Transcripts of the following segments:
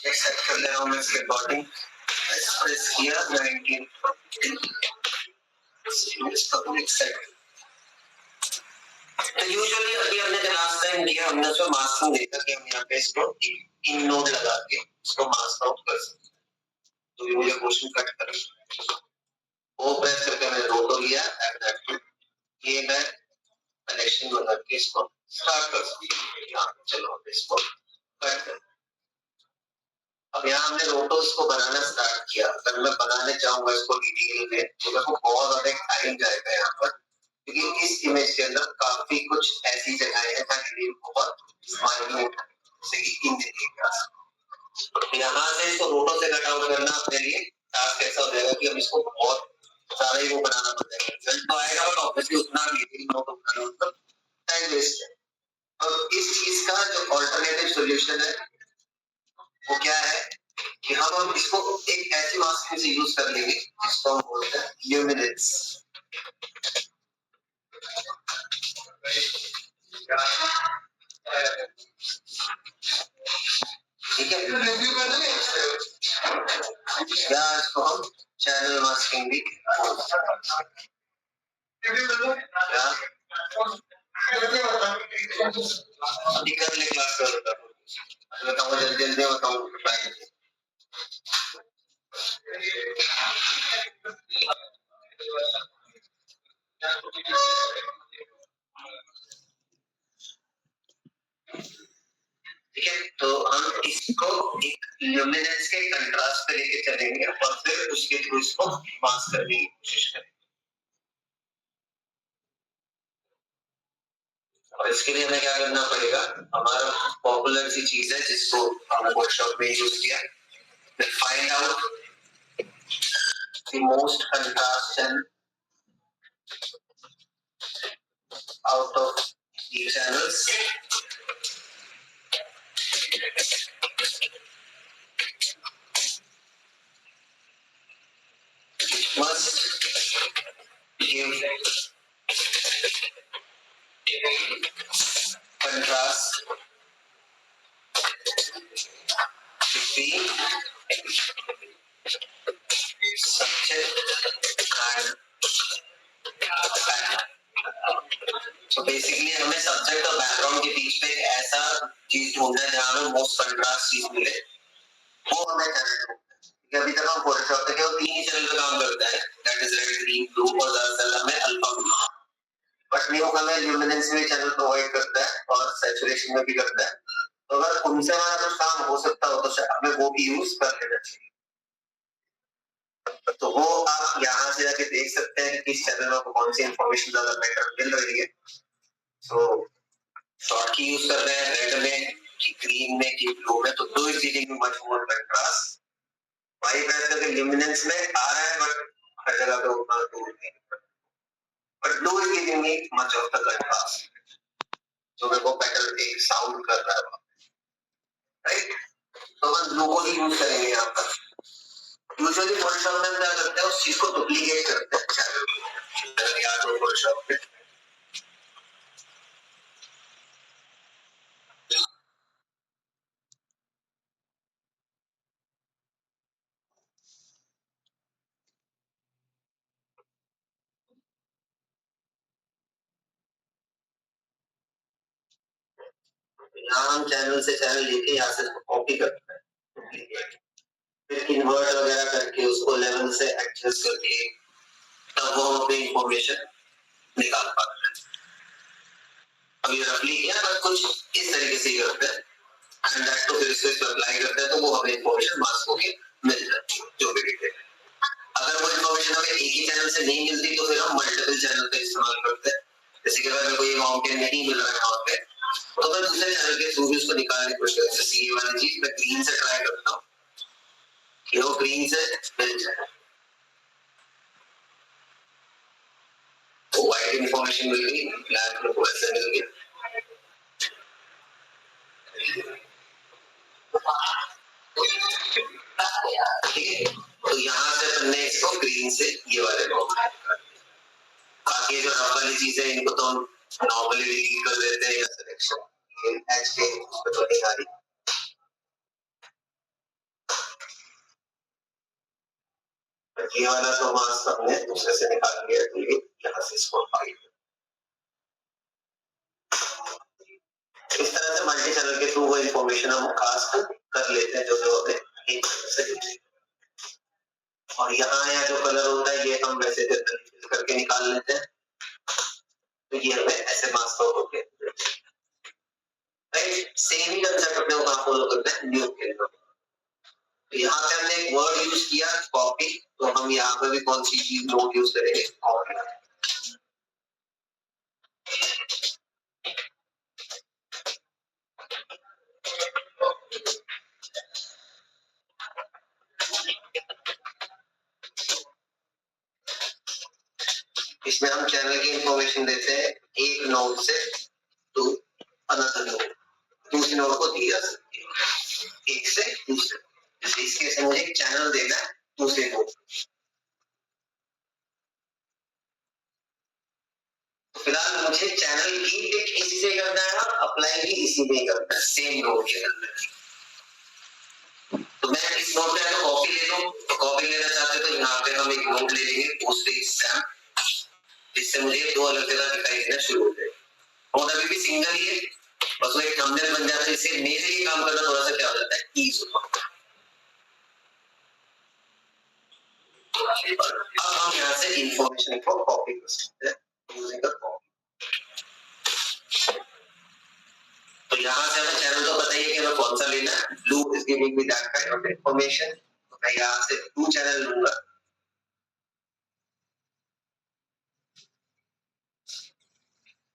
Accept कर ले रहा हूँ मैं इसके अकॉर्डिंग प्रेस किया 19 तो यूजुअली अभी हमने जो लास्ट टाइम किया हमने उसमें मास्किंग देखा कि हम यहाँ पे इसको इन नोड लगा के इसको मास्क आउट कर सकते हैं। तो ये मुझे क्वेश्चन कट कर वो प्रेस करके मैंने रोटो लिया एंड ये मैं कनेक्शन बना के इसको स्टार्ट कर सकता हूँ। यहाँ चलो इसको कट कर अब यहाँ हमने रोटोस को बनाना स्टार्ट किया। अगर मैं बनाने चाहूंगा इसको डिटेल में तो मेरे को बहुत ज्यादा टाइम जाएगा यहाँ पर, क्योंकि इस इमेज के अंदर काफी कुछ ऐसी जगह है जहाँ डिटेल बहुत माइन्यूट है, जैसे कि इन एरियाज। यहाँ से इसको रोटो से कट आउट करना अपने लिए टास्क ऐसा हो जाएगा कि हम इसको बहुत सारा ही वो बनाना पड़ेगा। रिजल्ट तो आएगा बट ऑब्वियसली उतना डिटेल नोट बनाना मतलब टाइम वेस्ट है। अब इस चीज का जो ऑल्टरनेटिव सॉल्यूशन है वो क्या है कि हम इसको एक ऐसी मास्किंग से यूज कर लेंगे जिसको हम बोलते हैं ल्यूमिनेंस। ठीक है, या इसको हम चैनल मास्किंग भी कर ले क्लास कर बताऊँ जल्दी जल्दी बताऊँ। ठीक है, तो हम इसको एक ल्यूमिनेंस के कंट्रास्ट पे लेके चलेंगे और फिर उसके थ्रू इसको मास्क करने की कोशिश करेंगे। और इसके लिए हमें क्या करना पड़ेगा, हमारा पॉपुलर सी चीज है जिसको हमने वर्कशॉप में यूज किया, find out the most contrast out of the channels must give contrast between subject and background। तो बेसिकली हमें सब्जेक्ट और बैकग्राउंड के बीच में एक ऐसा चीज ढूंढना है जहाँ हमें मोस्ट कंट्रास्ट चीज मिले, वो हमें चैनल ढूंढना है। अभी तक हम फोटोशॉप पे केवल 3 ही चैनल पे काम करता है, that is red, green, blue और ज्यादातर हमें अल्फा ब्लू। बट न्यू हमें ल्यूमिनेंस में चैनल प्रोवाइड करता है और सैचुरेशन में भी करता है। तो अगर उनसे हमारा कुछ काम हो सकता हो तो हमें वो भी यूज कर लेना चाहिए। तो वो आप यहाँ से जाके देख सकते हैं कि किस चैनल में कौन सी इंफॉर्मेशन ज्यादा बेटर मिल रही है। तो शॉर्ट की यूज कर रहे हैं रेड में कि ग्रीन में कि ब्लू में, तो दो is giving you much more contrast. Y press करके ल्यूमिनेंस में आ रहा है बट हर जगह पे उतना दूर नहीं, but blue is giving me much of the contrast, जो मेरे को बेटर एक साउंड कर रहा है, राइट। तो हम ब्लू को ही यूज करेंगे यहाँ पर। यूजुअली फोटोशॉप में क्या करते हैं, उस चीज को डुप्लीकेट करते हैं चैनल या तो फोटोशॉप में। यहाँ हम चैनल से चैनल लेके यहाँ से कॉपी करते हैं, फिर इन्वर्ट वगैरह करके उसको लेवल से एडजस्ट करके तब वो अपनी इंफॉर्मेशन निकाल पाते हैं। अभी रफली किया पर कुछ इस तरीके से करते हैं एंड दैट तो फिर इसको अप्लाई करते हैं तो वो हमें इंफॉर्मेशन मास्क होके मिल जाती है जो भी डिटेल। अगर वो इंफॉर्मेशन हमें एक ही चैनल से नहीं मिलती तो फिर हम मल्टीपल चैनल का इस्तेमाल करते हैं। जैसे कि अगर कोई माउंटेन नहीं मिल रहा है वहां पे तो मैं दूसरे चैनल के थ्रू भी उसको निकालने की कोशिश करता हूँ। जैसे ये वाली चीज मैं ग्रीन से ट्राई करता हूँ कि वो ग्रीन से मिल जाए, तो वाइट इन्फॉर्मेशन मिल गई, ब्लैक को ऐसे मिल गया। तो यहाँ से हमने इसको ग्रीन से ये वाले को, बाकी जो रफ वाली चीजें इनको तो हम नॉर्मली डिलीट कर देते हैं या सिलेक्शन एच के उस पे तो नहीं आ रही। ये वाला तो मास्क हमने दूसरे से निकाल लिया, तो ये यहाँ से इसको फाइल इस तरह से मल्टी चैनल के थ्रू वो इंफॉर्मेशन हम कास्ट कर लेते हैं जो जो हमें एक से। और यहाँ या जो कलर होता है ये हम वैसे करके निकाल लेते हैं, तो ये हमें ऐसे मास्क आउट होते हैं। राइट, सेम ही कंसेप्ट अपने वहां फॉलो करते हैं न्यू के लिए। तो यहाँ पे हमने एक वर्ड यूज किया कॉपी, तो हम यहाँ पे भी कौन सी चीज नोट यूज करेंगे, कॉपी। इसमें हम चैनल की इंफॉर्मेशन देते हैं एक नोड से टू अनदर नोड, दूसरे नोड को दी जा सकती है एक से दूसरे। जैसे इस केस में मुझे एक चैनल देना है दूसरे नोड, तो फिलहाल मुझे चैनल की पिक इसी से करना है और अप्लाई भी इसी में करना है, सेम नोड के अंदर। तो मैं इस नोड पे तो कॉपी ले लूं, तो कॉपी लेना चाहते तो यहाँ पे हम एक नोड ले लेंगे पोस्टेज स्टैम्प, जिससे मुझे दो अलग जगह दिखाई देना शुरू हो जाए। और अभी भी सिंगल ही है, बस वो एक थंबनेल बन जाता है, इससे मेरे लिए काम करना थोड़ा सा क्या हो जाता है, ईज होता है। अब हम यहाँ से इंफॉर्मेशन को कॉपी कर सकते हैं यूजिंग द कॉपी। तो यहाँ से हमें चैनल तो पता ही है कि हमें कौन सा लेना है, blue is giving me that kind of information. तो मैं यहाँ से ब्लू चैनल लूंगा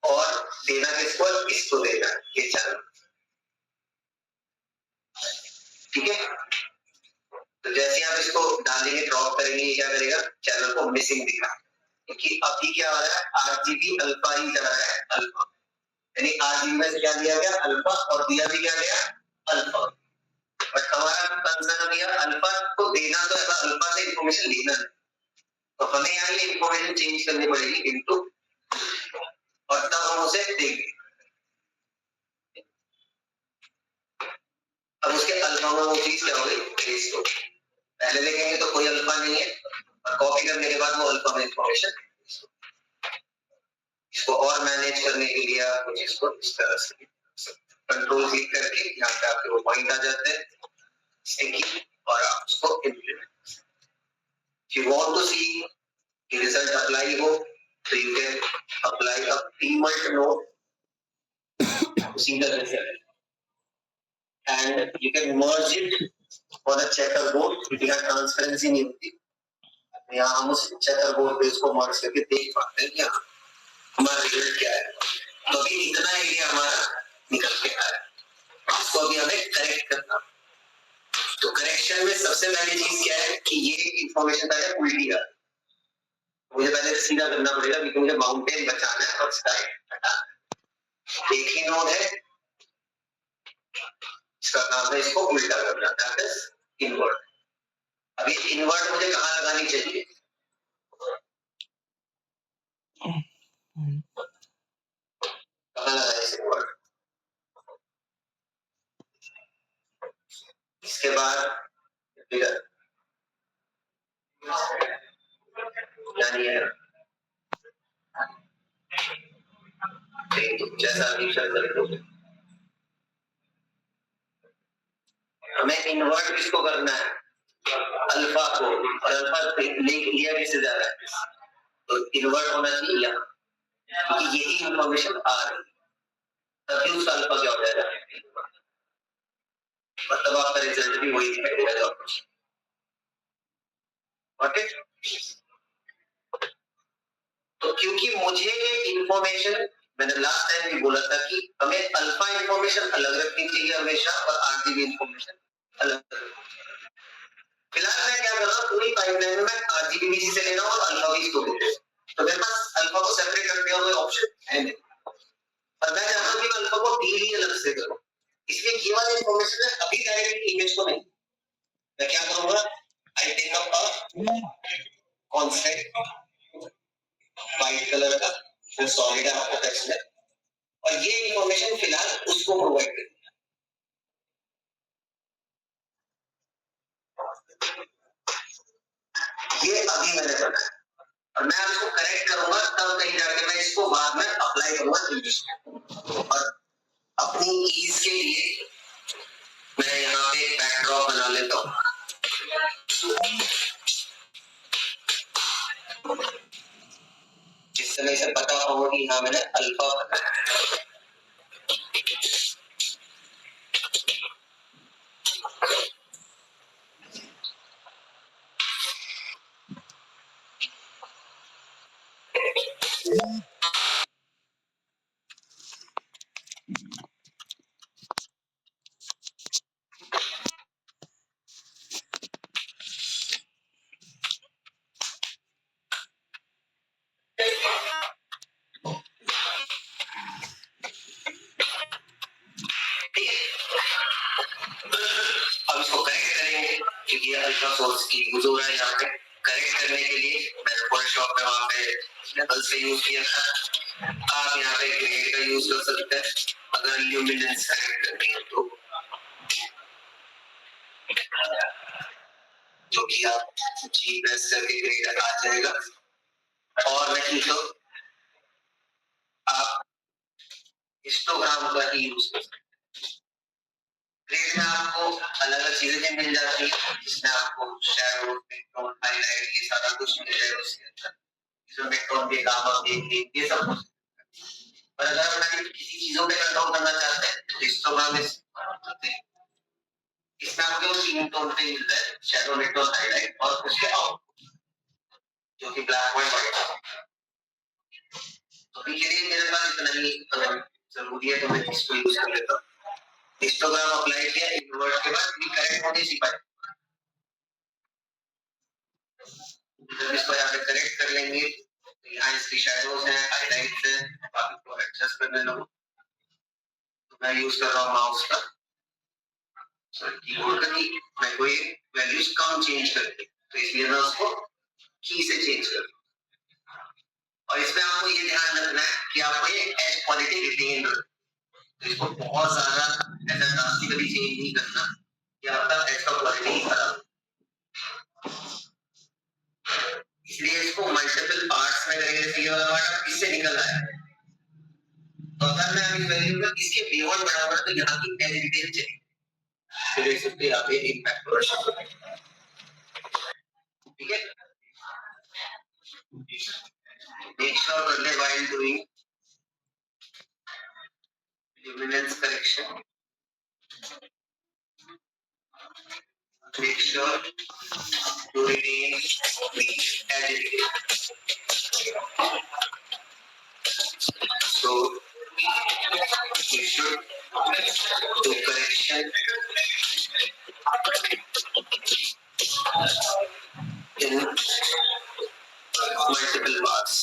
और देना किसको, इसको देना ये चैनल, ठीक है। तो जैसे आप इसको डालेंगे ड्रॉप करेंगे, ये क्या करेगा, चैनल को मिसिंग दिखा, क्योंकि अभी क्या हो रहा है, आरजीबी अल्फा ही चला रहा है, अल्फा यानी आरजीबी में से क्या दिया गया, अल्फा, और दिया भी क्या गया, अल्फा। बट हमारा कंसर्न अभी अल्फा को देना तो है, अल्फा से इंफॉर्मेशन लेना है, तो हमें यहाँ ये इंफॉर्मेशन चेंज करनी पड़ेगी इनटू, और तब हम उसे देंगे। अब उसके अल्फा में वो चीज क्या होगी, पेस्ट होगी। पहले देखेंगे तो कोई अल्फा नहीं है, और कॉपी करने के बाद वो अल्फा में इंफॉर्मेशन। इसको और मैनेज करने के लिए आप कुछ इसको इस तरह से कंट्रोल क्लिक करके यहाँ पे आपके वो पॉइंट आ जाते हैं स्टिकी, और आप उसको implement. If you want to see the result apply हो, so you can apply a pre-mult node to see the result, and you can merge it on a checkerboard क्योंकि यहाँ ट्रांसपेरेंसी नहीं होती, यहाँ हम उस चेकरबोर्ड पे इसको मर्ज करके देख पाते हैं कि हमारा रिजल्ट क्या है। तो अभी इतना एरिया हमारा निकल के आया, इसको अभी हमें करेक्ट करना। तो करेक्शन में सबसे पहली चीज क्या है कि ये इंफॉर्मेशन का है उल्टी है, मुझे पहले सीधा करना पड़ेगा क्योंकि मुझे माउंटेन बचाना है और स्काई हटाना। एक ही नोड है, इसका काम है इसको उल्टा करना, दैट इज इनवर्ट। अभी इनवर्ट मुझे कहाँ लगानी चाहिए, कहाँ लगाए इस इनवर्ट। इसके बाद यानी है जैसा अभी कर हमें इन्वर्ट किसको करना है, अल्फा को, और अल्फा लिंक लिया किससे जा रहा है, तो इन्वर्ट होना चाहिए यहाँ, क्योंकि यही इंफॉर्मेशन आ रही है, तभी उसका अल्फा क्या हो जाएगा, मतलब आपका रिजल्ट भी वही दिखाई देगा। ओके, तो क्योंकि मुझे इंफॉर्मेशन, मैंने लास्ट टाइम भी बोला था कि हमें अल्फा इंफॉर्मेशन अलग रखनी चाहिए हमेशा और आरजीबी इंफॉर्मेशन अलग। फिलहाल मैं क्या कर रहा हूँ, पूरी पाइपलाइन में मैं आरजीबी भी से ले रहा हूँ और अल्फा भी इसको दे रहा हूँ, तो मेरे पास अल्फा को सेपरेट करने का कोई ऑप्शन है नहीं, पर मैं चाहता हूँ कि अल्फा को डील ही अलग से करूँ, इसलिए ये वाली इंफॉर्मेशन है अभी डायरेक्ट इमेज को नहीं, मैं क्या करूंगा, I take up a constant white colour का, फिर सॉलिड है आपका टेक्स्ट में, और ये इंफॉर्मेशन फिलहाल उसको प्रोवाइड करनी है। ये अभी मैंने बनाया और मैं इसको करेक्ट करूंगा, तब कहीं जाके मैं इसको बाद में अप्लाई करूंगा इंग्लिश में। और अपनी ईज के लिए मैं यहाँ पे एक बैकड्रॉप बना लेता हूँ। जिस समय से पता होगा कि यहाँ मैंने अल्फा बनाया है। अब इसको करेक्ट करेंगे क्योंकि ये अल्फा सोर्स की यूज हो रहा है यहाँ पे। करेक्ट करने के लिए मैंने फोटोशॉप में वहां पे डबल से यूज किया था। आप यहाँ पे ग्रेड का यूज कर सकते हैं अगर ल्यूमिनेंस करेक्ट करनी है तो कि आप जी प्रेस करके ग्रेड आ जाएगा। और नहीं तो आप हिस्टोग्राम का ही यूज कर सकते हैं। ग्रेड में आपको अलग अलग चीजें भी मिल जाती है जिसमें आपको शैडो, टोन, हाईलाइट ये सारा कुछ मिल जाएगा उसके अंदर। इसमें टोन के गामा के ये सब कुछ। पर अगर मैं किसी चीजों पे कंट्रोल करना चाहते हैं तो हिस्टोग्राम इसमें आपको तीन टोन पे मिलता है, शैडो, मिड टोन, हाईलाइट और उसके आउटपुट जो कि ब्लैक एंड व्हाइट है। तो अभी के लिए मेरे पास इतना ही जरूरी है तो मैं इसको यूज कर लेता हूँ। हिस्टोग्राम अप्लाई किया, इन्वर्ट के बाद भी करेक्ट होने सी पाए। जब इसको यहाँ पे करेक्ट कर लेंगे तो यहाँ इसकी शैडोज हैं, हाईलाइट्स हैं, बाकी को एडजस्ट करने लगो। तो मैं यूज कर रहा हूँ माउस का, कीबोर्ड का की। मैं कोई वैल्यूज कम चेंज करके तो इसलिए मैं उसको की से चेंज कर। और इसमें आपको ये ध्यान रखना है कि आपको ये एज क्वालिटी रिटेन रखना। तो इसको बहुत ज्यादा ऐसा ड्रास्टिकली चेंज नहीं करना कि आपका एज का क्वालिटी खराब। इसलिए इसको मल्टीपल पार्ट्स में करेंगे। जैसे ये वाला पार्ट इससे निकल रहा है तो अगर मैं अभी वैल्यू में इसके बियॉन्ड बढ़ाऊंगा तो यहाँ की एज रिटेन चलेगी। तो देख सकते हैं यहाँ पे इम्पैक्ट हो रहा है। ठीक है, make sure करने while doing luminance correction, make sure to retain the agility. So you should do correction in multiple parts.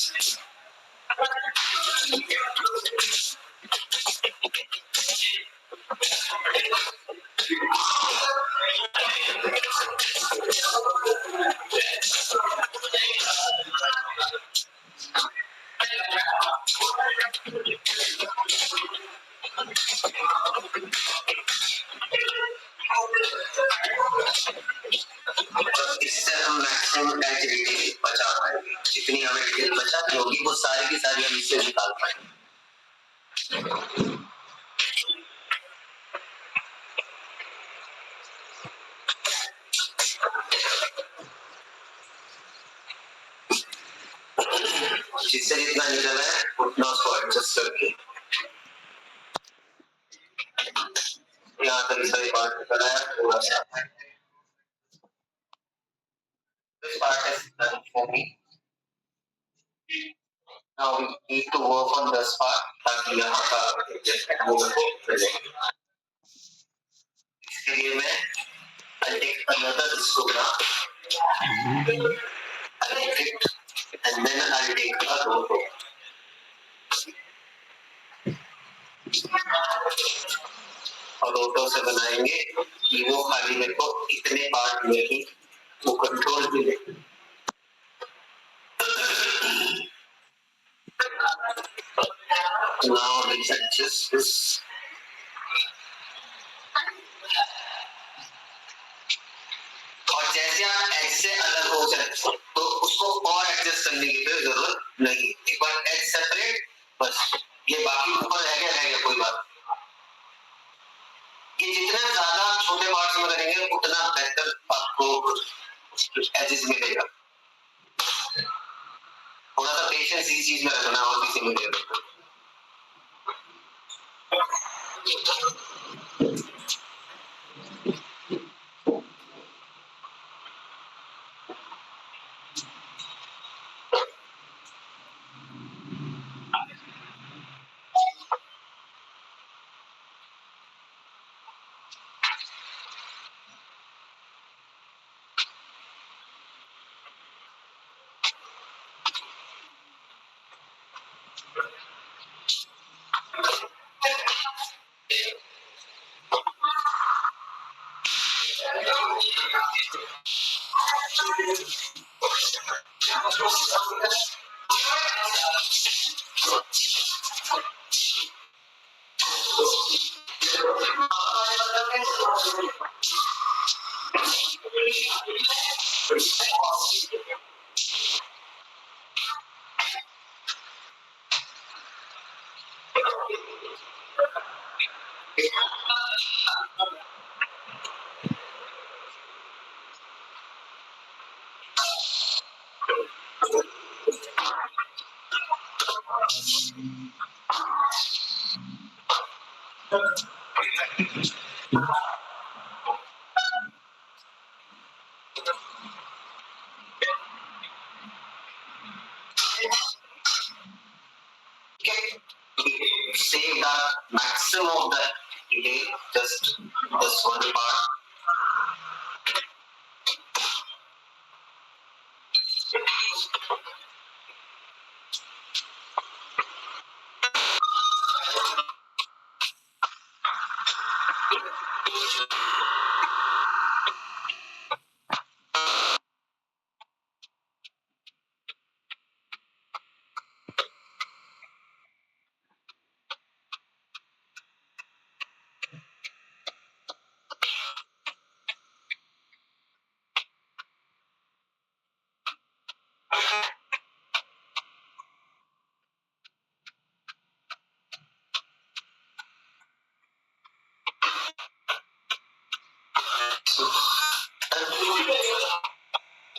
इससे हम मैक्सिमम एजिलिटी बचा पाएंगे। जितनी हमें डिटेल बचानी होगी वो सारी की सारी हम इससे निकाल पाएंगे। जिससे जितना निकला है उतना उसको एडजस्ट करके यहाँ तक सारी बात निकला है थोड़ा सा। This part is done for me. Now we need to work on this part ताकि यहाँ का एडजस्टमेंट हो प्रेजेंट। इसके लिए मैं I'll take another histogram, I'll take it and then I'll take a roto. और रोटो से बनाएंगे कि वो खाली मेरे को इतने पार्ट में ही वो कंट्रोल मिले। Now let's adjust this. और जैसे आप एज से अलग हो जाए एडजस्ट करने की फिर जरूरत नहीं। एक बार एज सेपरेट, बस ये बाकी ऊपर रह गया कोई बात। ये जितने ज्यादा छोटे पार्ट्स में करेंगे उतना बेहतर आपको एजेस मिलेगा। थोड़ा सा पेशेंस इस चीज में रखना और किसी में नहीं। Save the maximum of the detail, just this one part.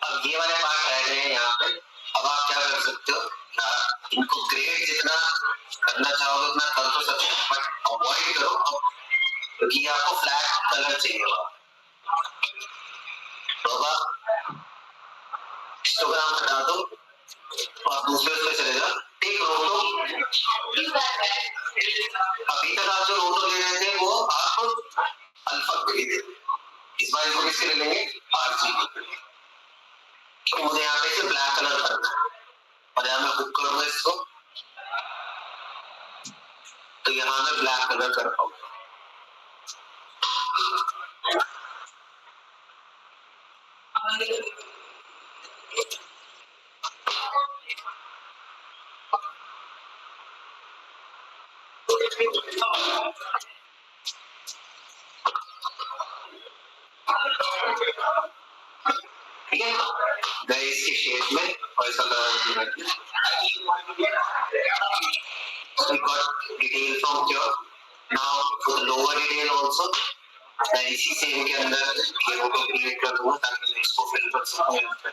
अब ये वाले पार्ट रह गए हैं यहाँ पे। अब आप क्या कर सकते हो, इनको ग्रेड जितना करना चाहोगे उतना कर तो सकते हो, बट अवॉइड करो क्योंकि आपको फ्लैट कलर चाहिए होगा। तो अब आप हिस्टोग्राम हटा दो और दूसरे पे चले जाओ। टेक रोटो। अभी तक आप जो रोटो ले रहे थे वो आप अल्फा के लिए, इस बार इसको किसके लिए लेंगे, आरजी। तो मुझे यहाँ पे इसे ब्लैक कलर करना है और यहाँ मैं बुक करूंगा इसको, तो यहाँ मैं ब्लैक कलर कर पाऊंगा। ठीक है, गए इसके शेप में और इसका colour. So we got detail from here. Now for the lower detail also, मैं इसी सेम के अंदर ये रोटो क्रिएट कर दूंगा ताकि मैं इसको फिल कर सकूं यहाँ पे।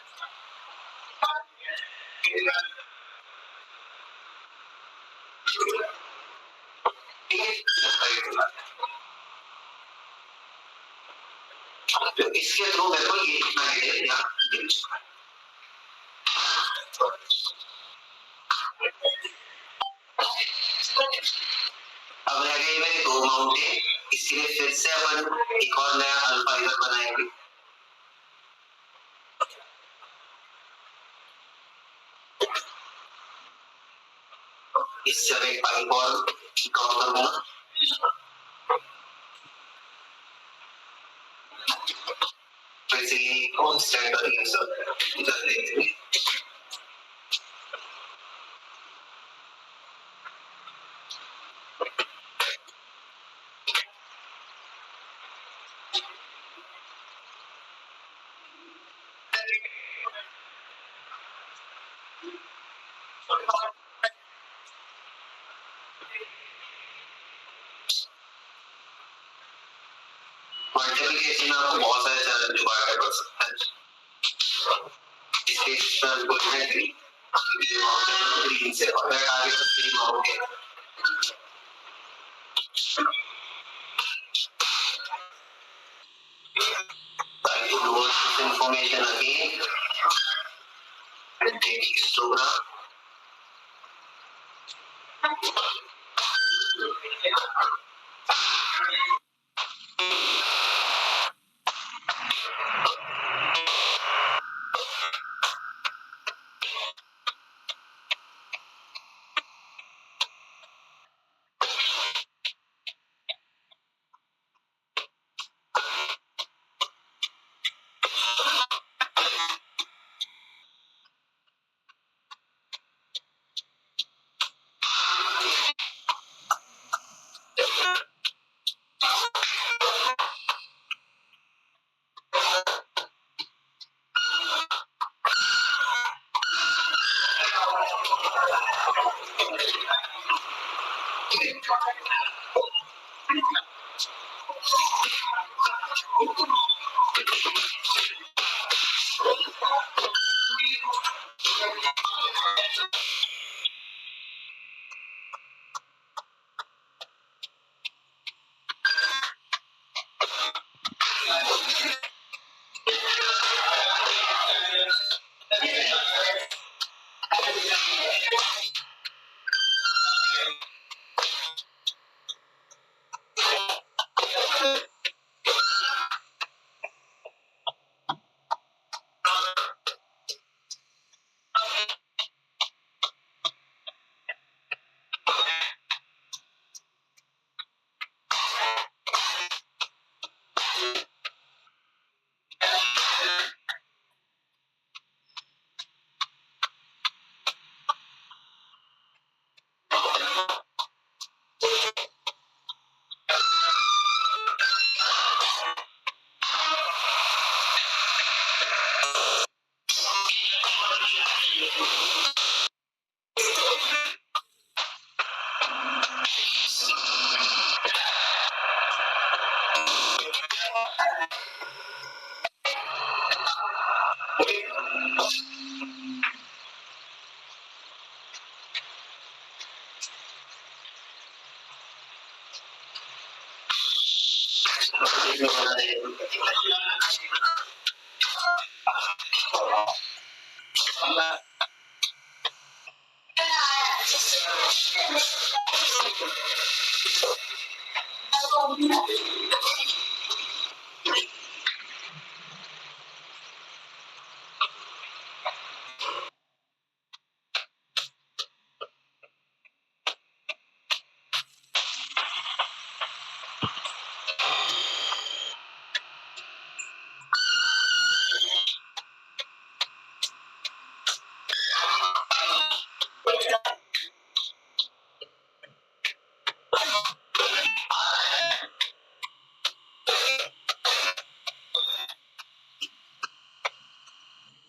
तो इसके थ्रू मेरे को ये इतना डिटेल यहाँ मिल चुका है। अब रह गई मेरी दो माउंटेन, इसके लिए फिर से अपन एक और नया अल्फा इधर बनाएंगे। इससे एक पाइप और ड्रॉ करूंगा। वैसे ही कांस्टेंट और ये सब इधर ले लेंगे। मल्टीप्लिकेशन में आपको बहुत सारे चैनल जुगाड़ कर पड़ सकता है। इसके चैनल को ग्रीन से और मैं आगे तक ग्रीन हो गया। ताकि वो इंफॉर्मेशन अगेन take histogram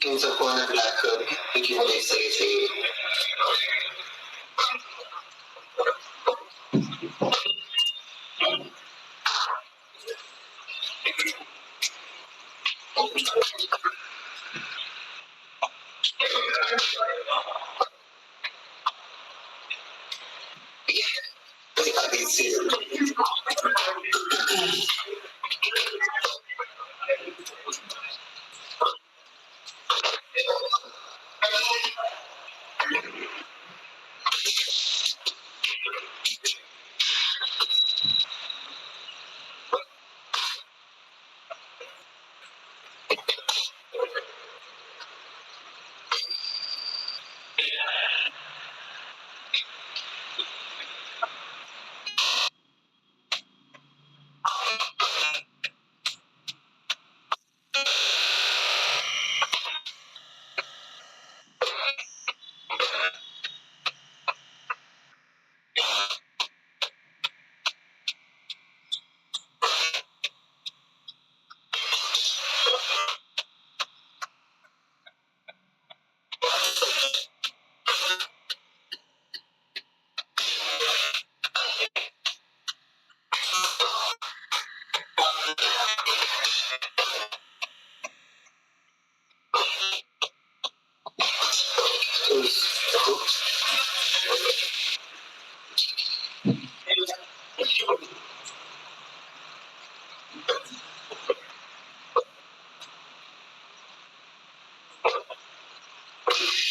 इन सबको हमें ब्लैक की वजह से चाहिए।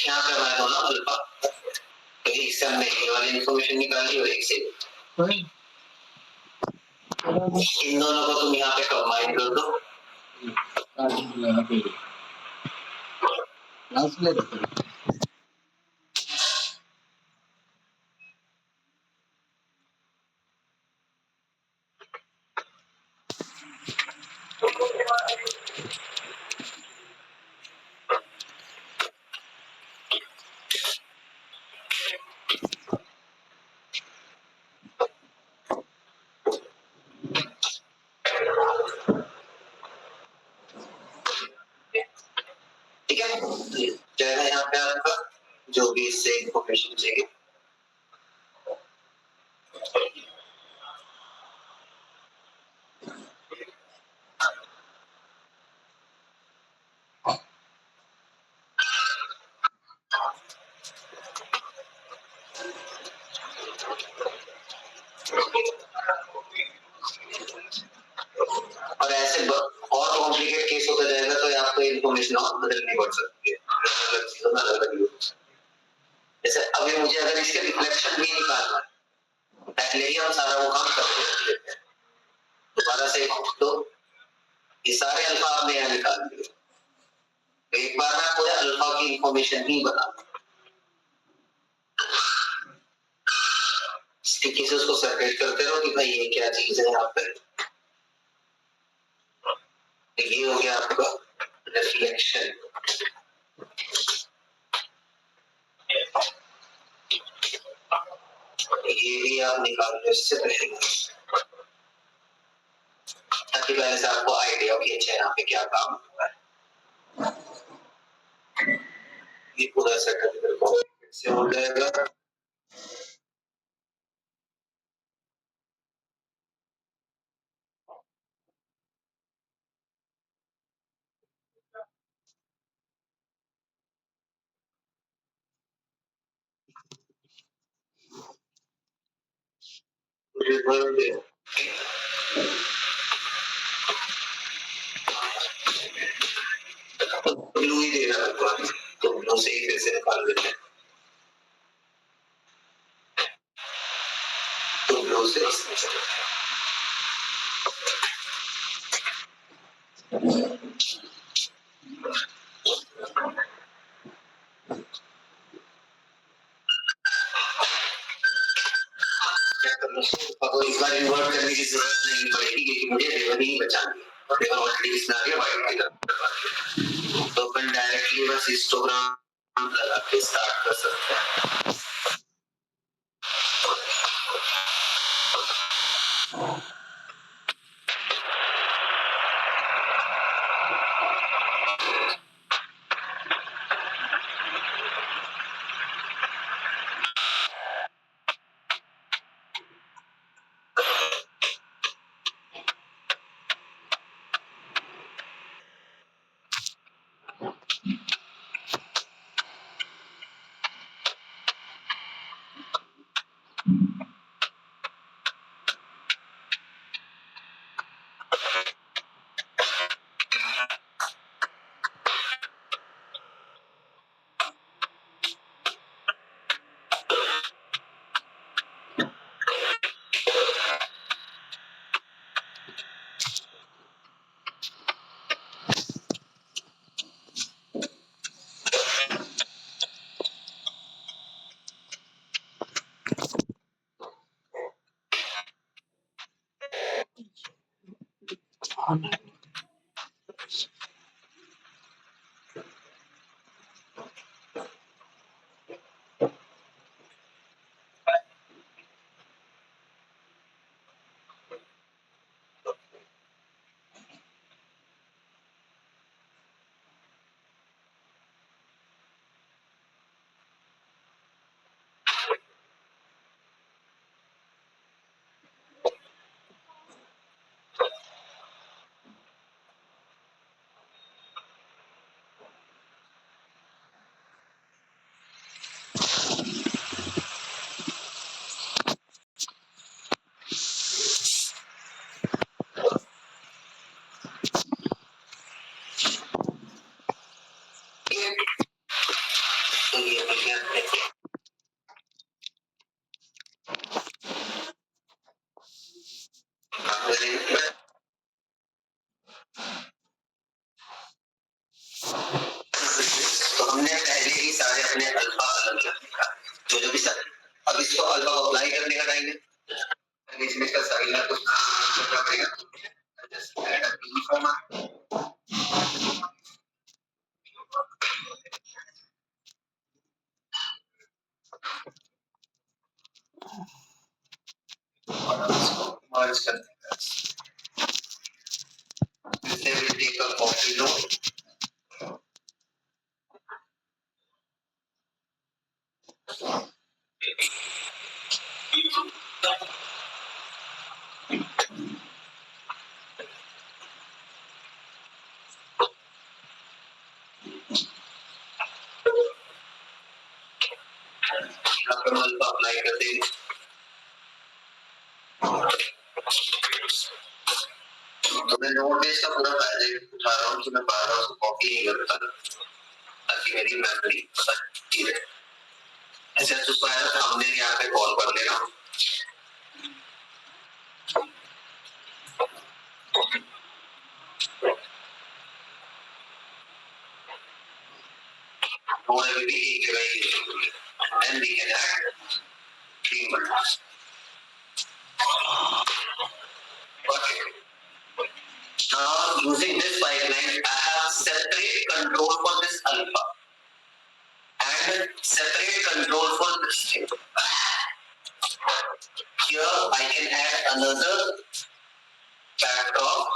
यहाँ पे मैं दोनों अल्फा एक से हमने ये वाली इंफॉर्मेशन निकाली और एक से इन दोनों को तुम यहाँ पे कंबाइन कर दो। ठीक है, जाएगा यहाँ पे आपका जो भी इससे इंफॉर्मेशन चाहिए। और ऐसे और कॉम्प्लिकेट केस होता जाएगा तो आपको इंफॉर्मेशन और बदलनी पड़ सकती है, अलग चीजों में अलग यूज। जैसे अभी मुझे अगर इसके रिफ्लेक्शन भी निकालना है, पहले ही हम सारा वो काम करते हैं, दोबारा से तो ये सारे अल्फा आपने यहाँ निकाल दिए, तो एक बार मैं पूरे अल्फा की इंफॉर्मेशन ही बता केसेस को सेपरेट करते रहो कि भाई ये क्या चीज है यहाँ पे। ये हो गया आपका रिफ्लेक्शन। ये भी आप निकाल लो इससे पहले, ताकि पहले से आपको आइडिया हो कि अच्छा यहाँ पे क्या काम होता है। ये पूरा सेटअप से हो जाएगा। ब्लू ही देना होगा, तो ब्लू से ही फिर से निकाल देते हैं। तो ब्लू से इस बार इन्वर्ट करने की जरूरत नहीं पड़ेगी क्योंकि मुझे लेवल ही बचानी है, लेवल ऑलरेडी इसमें आ गया वाइट की तरफ। तो अपन डायरेक्टली बस हिस्टोग्राम लगा के स्टार्ट कर सकते हैं। मैंने अल्फा अलग लिखा जो भी सर। अब इसको अल्फा को अप्लाई करने का टाइम है, इसमें इसका साइन है कुछ करना पड़ेगा। जस्ट ऐड अ बी फॉर्मा और इसको मर्ज कर देंगे। They will take a copy note. Apply कर देंगे। तो मैं नोट बेस का पूरा फायदा उठा रहा हूँ कि मैं बार बार उसको कॉपी नहीं करता ताकि मेरी मेमोरी अच्छी रहे। ऐसे उसको आया था हमने यहाँ पे कॉल कर ले रहा हूँ। और अभी भी एक जगह ही and we can add 3 buttons. Okay. Now using this pipeline, I have separate control for this alpha and separate control for this thing. Here I can add another backdrop.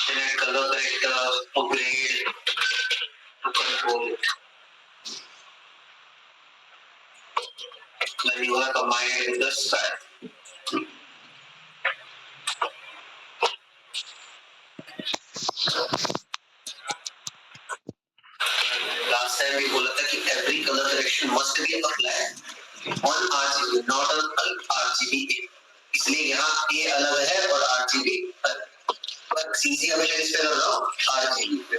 Select color corrector, upgrade to control it. When you are combined with the style. Last time we बोला था कि every color correction must be applied on RGB, not on RGB. इसलिए यहाँ A अलग है और RGB अलग। पर CC हमेशा किस पे कर रहा हूँ? RGB पे।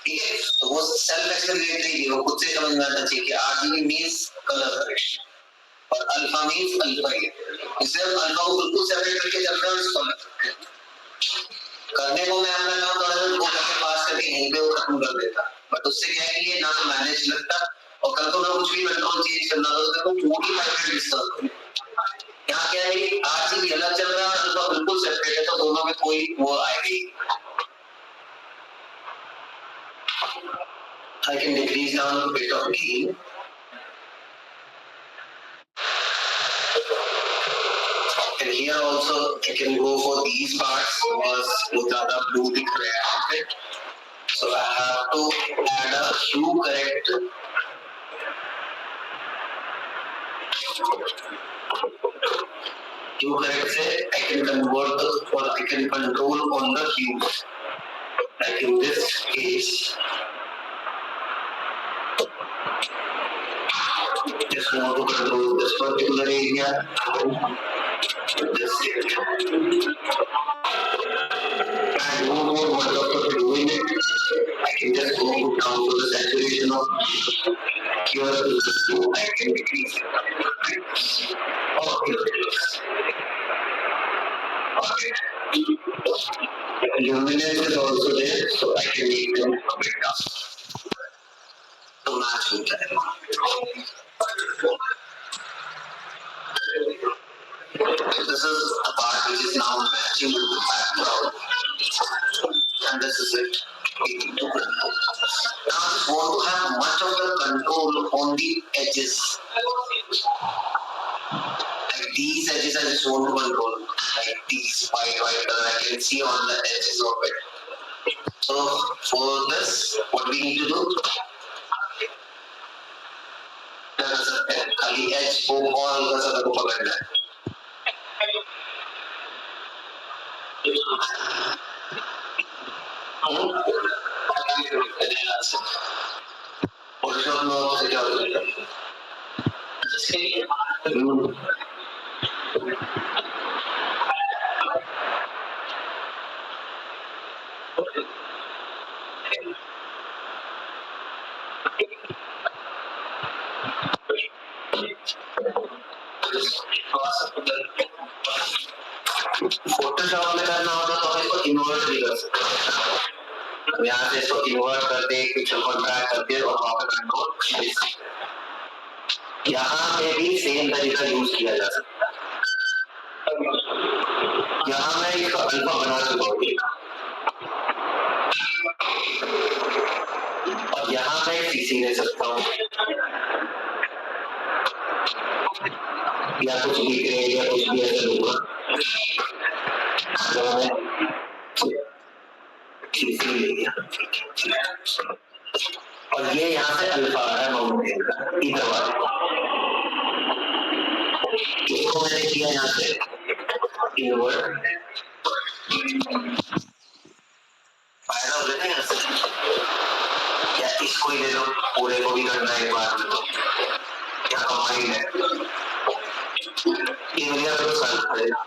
ठीक है? तो वो सेल्फ एक्सप्लेनेटरी है, वो खुद से समझ में आता चाहिए कि RGB means color correction और अल्फा means अल्फा ही है। इसलिए हम अल्फा को बिल्कुल सेपरेट करके चल रहे हैं इसको करने को मैं अपना काम थोड़ा सा वो करके पास करके यहीं पे वो खत्म कर देता, बट उससे क्या है कि ये ना तो मैनेज लगता और कल को मैं कुछ भी कंट्रोल चेंज करना तो उसको पूरी पाइपलाइन डिस्टर्ब करें। यहाँ क्या है कि आरजीबी अलग चल रहा है और अल्फा बिल्कुल सेपरेट है, तो दोनों में कोई वो आएगी। I can decrease down a bit of gain. And here also I can go for these parts because वो ज़्यादा blue दिख रहा है यहाँ पे. So I have to add a hue correct. Hue correct से I can convert or I can control on the hue. Like in this case, just want to control this particular area. This area. And no more much of doing it. I can just go down to the saturation of here to the two. I can decrease it. Okay. Luminance is also there, so I can make them a bit tough. So match with that. This is the part which is now matching with the background. And this is it. Now I just want to have much of the control on the edges. Like these edges I just want to control. Like these white color I can see on the edges of it. So for this, what we need to do? खाली H को और हल्का सा को पकड़ना है। और सब लोगों से क्या होता है? फोटोशॉप में करना होता तो हम इसको इन्वर्ट भी कर सकते हैं। यहाँ से इसको इन्वर्ट करके पिक्चर को ड्रैग करके और वहाँ पे कंट्रोल दे सकते हैं। यहाँ पे भी सेम तरीका यूज किया जा सकता है। यहाँ मैं इसका अल्फा बना चुका हूँ और यहाँ मैं सीसी ले सकता हूँ या कुछ भी ग्रेड या कुछ भी ऐसा लूंगा सीसी ले लिया और ये यहाँ से अल्फा आ रहा है माउंटेन का इधर वाले इसको मैंने किया यहाँ से इन्वर्ट फायदा हो जाएगा यहाँ से या इसको ही ले लो पूरे को भी करना है एक बार में तो क्या कंबाइन है इंडिया को सॉल्व करेगा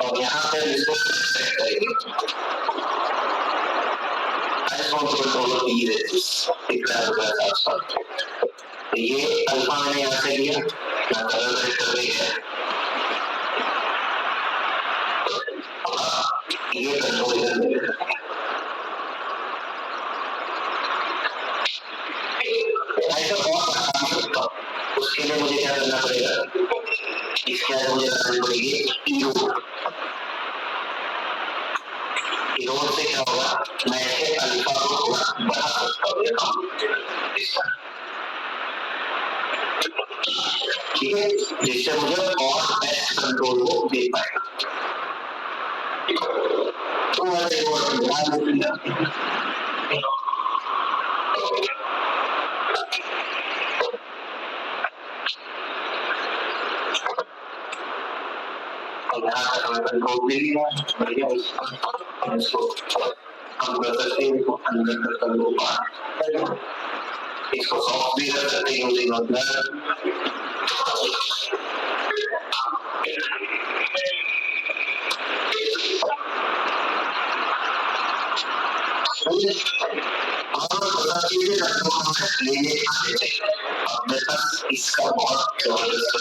और यहाँ पे इसको सेट करेंगे I just want to control these तो ये अल्फा मैंने यहाँ से लिया यहाँ कलर सेट कर दिया ये कंट्रोल उसके लिए मुझे क्या करना पड़ेगा इसके लिए मुझे करनी पड़ेगी इरोड से क्या होगा मैं इसके अल्फा को थोड़ा बढ़ा सकता हूँ ठीक है जिससे मुझे और बेस्ट कंट्रोल को दे पाएगा तो कंट्रोल दे दिया बढ़िया इसको हम कर सकते हैं इसको अंदर कर लो इसको सॉफ्ट भी कर सकते हैं यूजिंग इसका बहुत जबरदस्त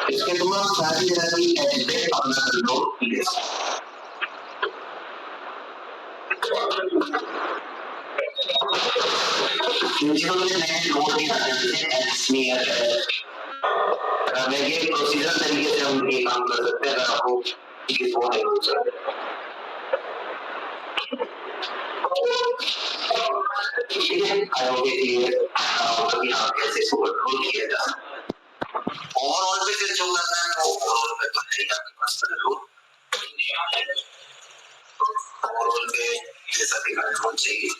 इसके द्वारा सारी जगह की एज पे अपना कंट्रोल ले ये प्रोसीजर तरीके से हम ये काम कर सकते हैं अगर आपको ये फोन है ठीक है, आई होप ये क्लियर कि हाँ कैसे इसको कंट्रोल किया जा सकता है। ओवरऑल पे फिर जो करना है वो ओवरऑल पे तो है ही आपके पास कंट्रोल, ओवरऑल पे जैसा भी कंट्रोल चाहिए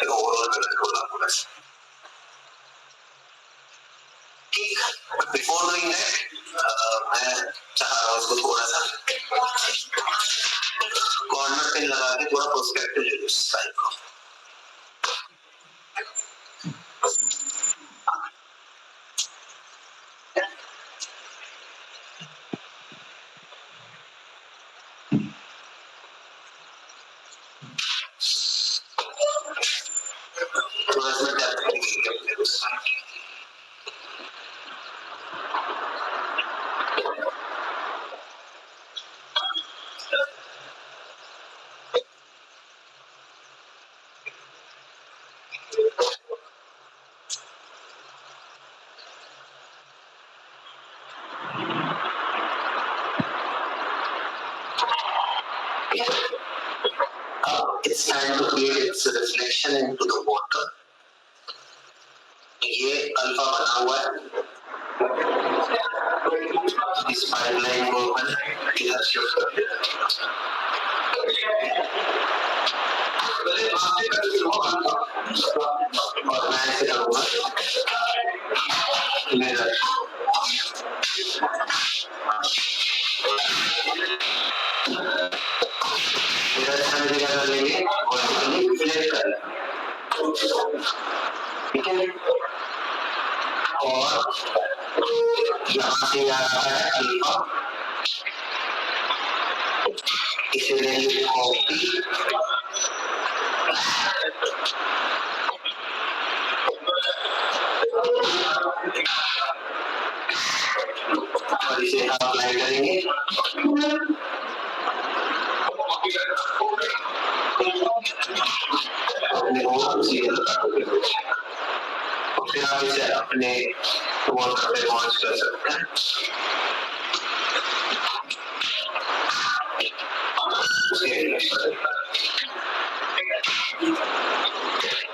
ओवरऑल पे कंट्रोल आपको बस ठीक। बिफोर डूइंग दैट मैं चाह रहा हूँ इसको थोड़ा सा कॉर्नर पे लगा के थोड़ा पर्सपेक्टिव ले लो इस साइड को। थोड़ा सा डेप्थ में उस साइड की। It's time to create its reflection into the water. ये अल्फा बना हुआ है, इस पाइपलाइन को अपन इधर शिफ्ट कर देते हैं। और मैं ऐसे करूँगा मिरर मिरर क्या कर लेंगे वर्टिकली फ्लिप कर लेंगे, ठीक है। और यहाँ से आ रहा है अल्फा, इसे लेंगे कॉपी और इसे अप्लाई करेंगे। अपने वो सीरियल काटोगे फिर आप इसे अपने वाटर पे लॉन्च कर सकते हैं।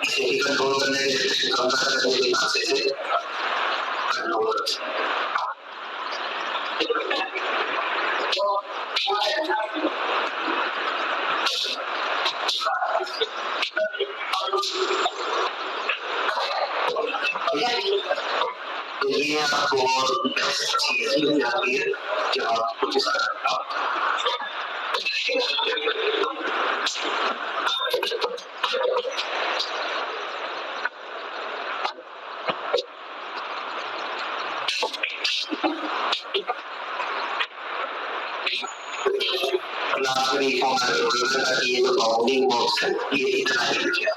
इसे ही कंट्रोल करने के लिए कंट्रोल कर सकते हैं। ये आपको बेस्ट चीज मिल जाती है जब आप कुछ इस तरह का ये जो बाउंडिंग बॉक्स है ये इतना ही लिखा है,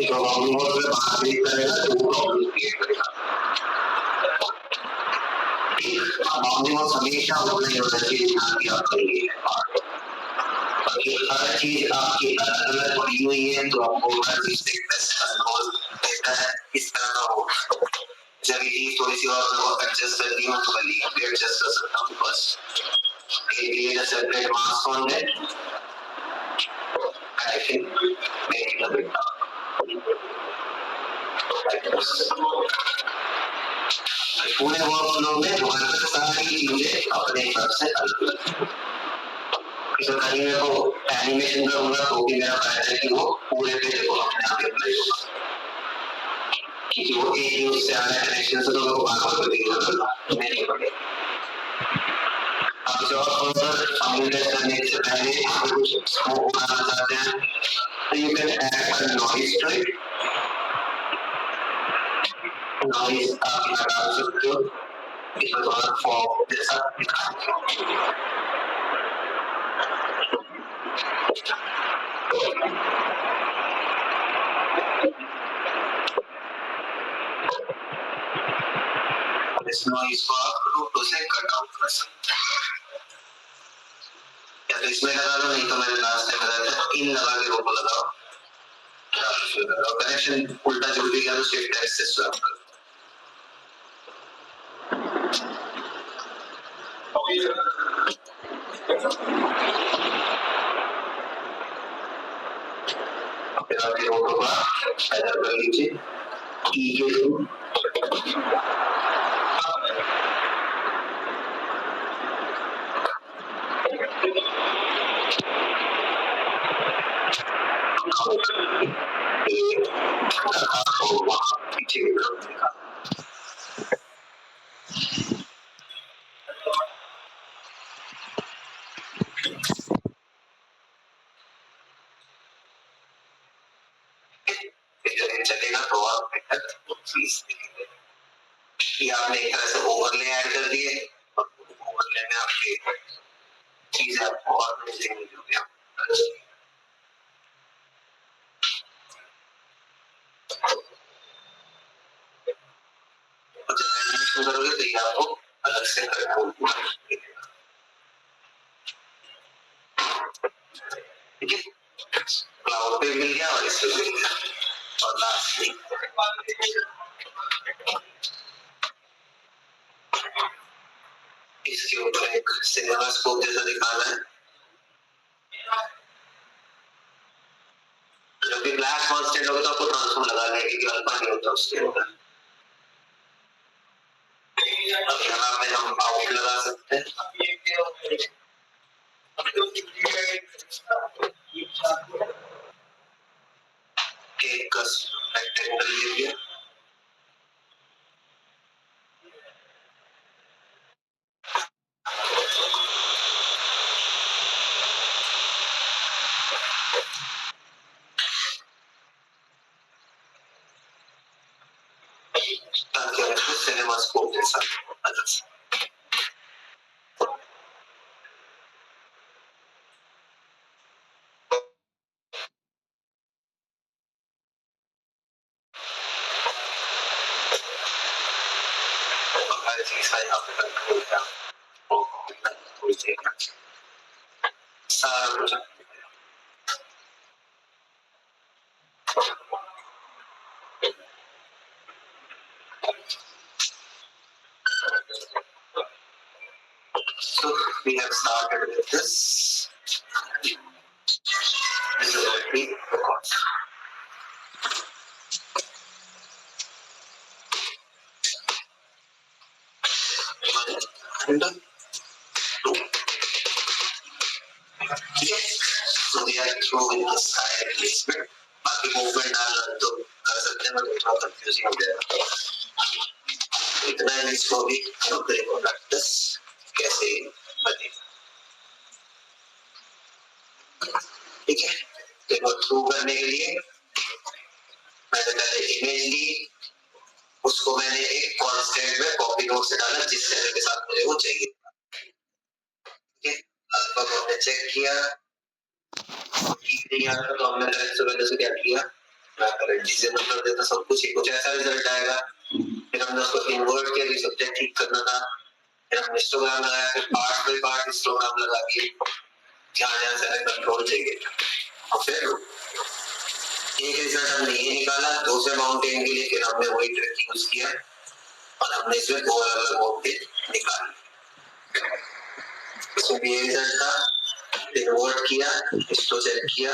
जो बाउंडिंग बॉक्स में बाहर क्लिक करेगा तो वो प्रॉब्लम क्रिएट करेगा। बाउंडिंग बॉक्स हमेशा होना ही होना चाहिए जहाँ की आपका ये है, हर चीज आपकी अलग अलग बनी हुई है तो आपको हर चीज से बेस्ट कंट्रोल देता है। इस तरह का हो जब ये थोड़ी सी और एडजस्ट करनी हो तो मैं एडजस्ट कर सकता हूँ। बस create a separate mask on it. I can make it a bit dark. पूरे वर्कफ्लो में हमारे सारी चीजें अपने हिसाब से अलग अलग। इसमें कहीं मैं वो एनिमेशन करूंगा तो भी मेरा फायदा है कि वो पूरे पेज को अपने आप अप्लाई होगा, क्योंकि वो एक ही उससे आ रहा है कनेक्शन से तो लोग बार-बार करके नहीं पड़ेगा। आप जो कंप्यूटर करने से पहले कुछ स्कोप बनाना चाहते हैं तो you can add a noise to it. Noise आप यहाँ डाल सकते हो, इसमें थोड़ा फॉग जैसा इस नॉइज को आप रूटों से कट आउट कर सकते हैं। या तो इसमें लगा लो, नहीं तो मैंने लास्ट टाइम बताया था इन लगा के रोको लगाओ, कनेक्शन उल्टा जुड़ भी गया तो शिफ्ट एक्स से स्वैप करो। होगा पैदा कर लीजिए ई के थ्रू। चलेगा तो आप आपने एक तरह से ओवरले ऐड कर दिए और ओवरले में आपकी चीजें आपको और मिलेंगी जो भी आप करोगे तो ये आपको अलग से ठीक है। क्लाउड पे मिल गया और इससे मिल गया और लास्टली इसके ऊपर एक सिनेमा स्कोप जैसा दिखाना है। जब भी ब्लैक कांस्टेंट होगा तो आपको ट्रांसफॉर्म लगाना है क्योंकि अल्फा नहीं होता उसके ऊपर। अब यहाँ पे हम आउट लगा सकते हैं। एक रेक्टेंगल ले लिया ताकि हमें सिनेमा स्कोप जैसा अलग से हर चीज का यहाँ पे कंट्रोल था सारा कुछ। So we have started with this. This is already the concept. And two. So we are through the side placement. बाकी मूवमेंट डालना तो कर सकते हैं मतलब थोड़ा कंफ्यूजिंग हो जाएगा। इतना ही इसको भी करेंगे प्रैक्टिस कैसे बनेगा। ठीक है, देखो थ्रू करने के लिए मैंने पहले इमेज ली, उसको मैंने एक कांस्टेंट में कॉपी नोट से डाला जिस सेल के साथ मुझे वो चाहिए। ठीक है, अब हमने चेक किया ठीक नहीं आ रहा तो हमने पहले से क्या किया, मैं करंट डिसेबल कर देता सब कुछ, कुछ ऐसा रिजल्ट आएगा। फिर हमने उसको इन्वर्ट किया, सब्जेक्ट ठीक करना था। फिर हमने हिस्टोग्राम लगाया, फिर पार्ट बाय पार्ट हिस्टोग्राम लगा के जहाँ से कंट्रोल चाहिए। और फिर एक रिजल्ट हमने ये निकाला, दूसरे माउंटेन के लिए फिर हमने वही ट्रिक यूज किया और हमने इसमें दो अलग अलग माउंटेन निकाले। इसमें भी ये रिजल्ट था, इन्वर्ट किया, हिस्टो चेक किया,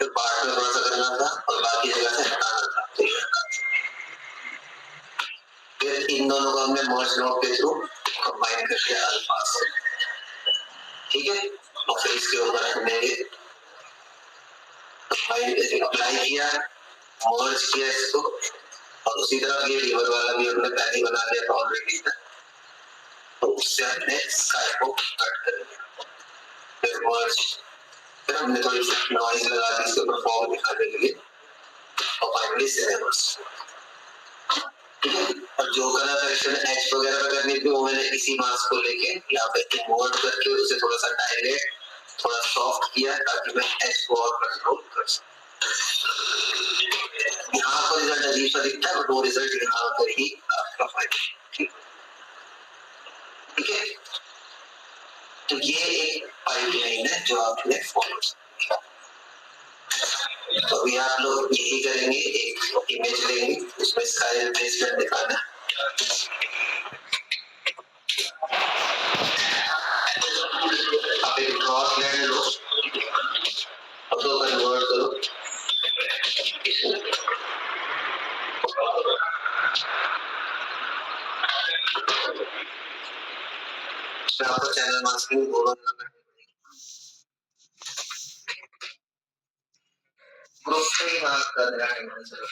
फिर पार्ट में थोड़ा सा करना था और बाकी जगह से हटाना था। तो ये फिर इन दोनों को हमने मर्ज नोड के थ्रू कंबाइन कर दिया अल्फा से। ठीक है, और फिर इसके ऊपर हमने अप्लाई किया, मर्ज किया इसको, और उसी तरह ये रिवर वाला भी हमने पहले बना लिया था ऑलरेडी, तो उससे हमने स्काई को कट कर दिया। फिर मर्ज, फिर हमने थोड़ी सी नॉइज लगा दी इसके ऊपर फॉर्म दिखाने के लिए, और फाइनली सिनेमस। ठीक है, और जो कलर करेक्शन एच वगैरह करनी थी वो मैंने इसी मास्क को लेके यहाँ पे इन्वर्ट करके उसे थोड़ा सा डायलेट, थोड़ा सॉफ्ट किया ताकि मैं एच को और कंट्रोल कर सकूं। यहाँ पर रिजल्ट अजीब सा दिखता है, बट वो रिजल्ट यहाँ पर ही आपका फाइनल। ठीक है, तो ये एक पाइपलाइन है जो आपने फॉलो किया। तो अभी आप लोग यही करेंगे, एक इमेज लेंगे, उसमें स्काई रिप्लेसमेंट दिखाना है। आप एक ड्रॉ प्लेन लो, उसको कन्वर्ट करो उसका ही मार्क कर रहा है आंसर।